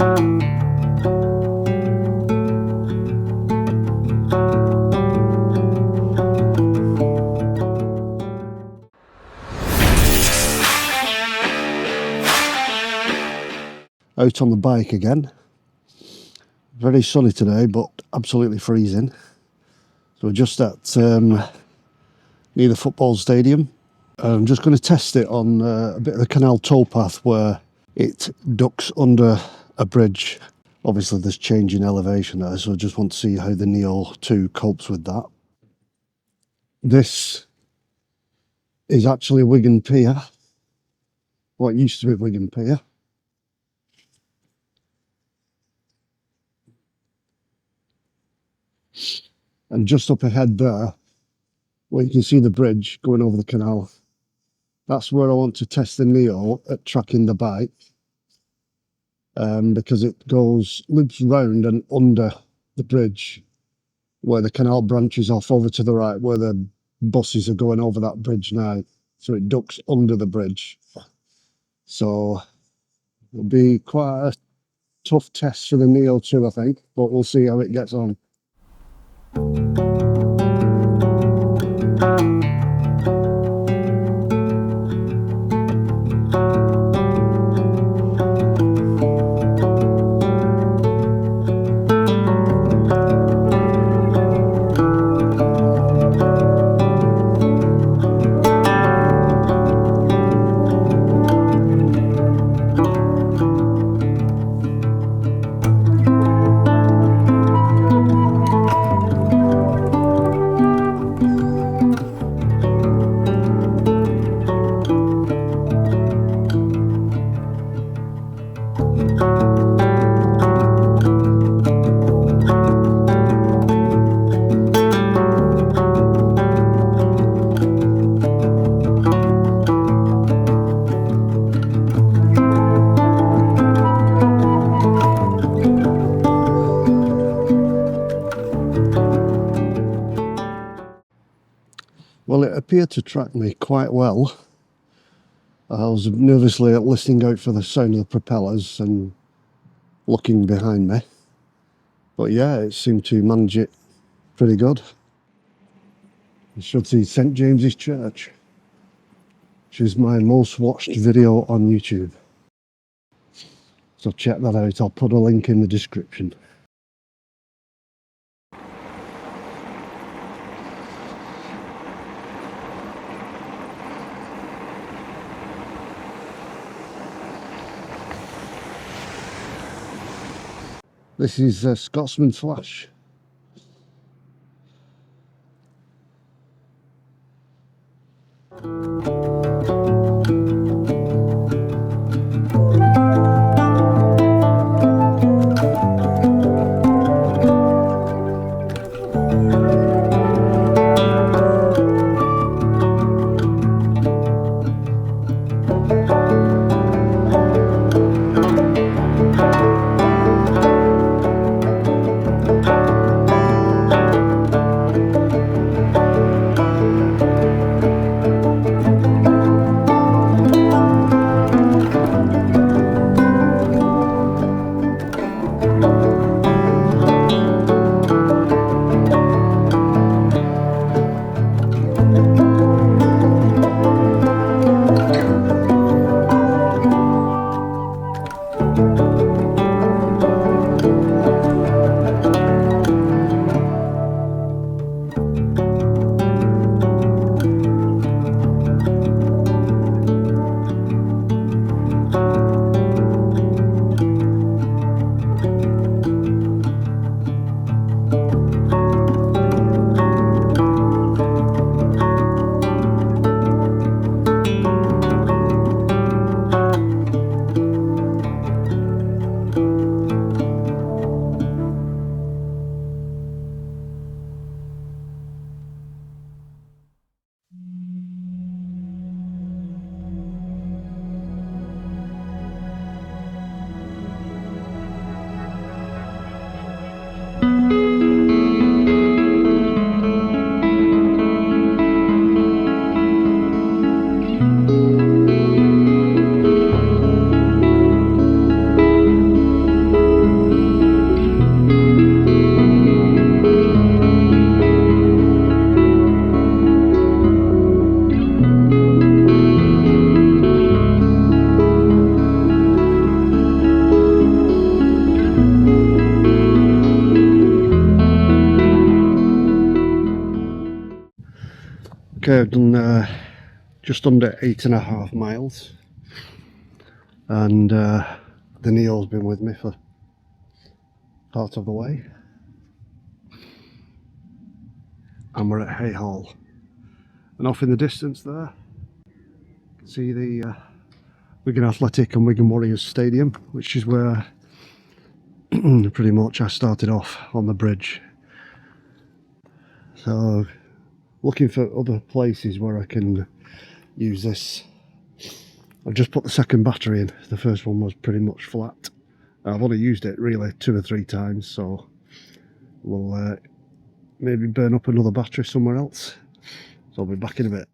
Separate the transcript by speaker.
Speaker 1: Out on the bike again. Very sunny today, but absolutely freezing. So we're just at near the football stadium. I'm just going to test it on a bit of the canal towpath where it ducks under a bridge. Obviously there's change in elevation there, so I just want to see how the Neo 2 copes with that. This is actually Wigan Pier, what used to be Wigan Pier. And just up ahead there, where you can see the bridge going over the canal, that's where I want to test the Neo at tracking the bike, because it loops round and under the bridge where the canal branches off over to the right, where the buses are going over that bridge now. So it ducks under the bridge. So it'll be quite a tough test for the Neo 2, I think, but we'll see how it gets on. Well, it appeared to track me quite well. I was nervously listening out for the sound of the propellers and looking behind me. But yeah, it seemed to manage it pretty good. You should see St. James's Church, which is my most watched video on YouTube. So check that out, I'll put a link in the description. This is Scotsman Flash. Okay, I've done just under 8.5 miles, and the Neo's been with me for part of the way, and we're at Hay Hall. And off in the distance there, you can see the Wigan Athletic and Wigan Warriors Stadium, which is where pretty much I started off on the bridge. So looking for other places where I can use this. I've just put the second battery in. The first one was pretty much flat. I've only used it really 2 or 3 times, so we'll maybe burn up another battery somewhere else. So I'll be back in a bit.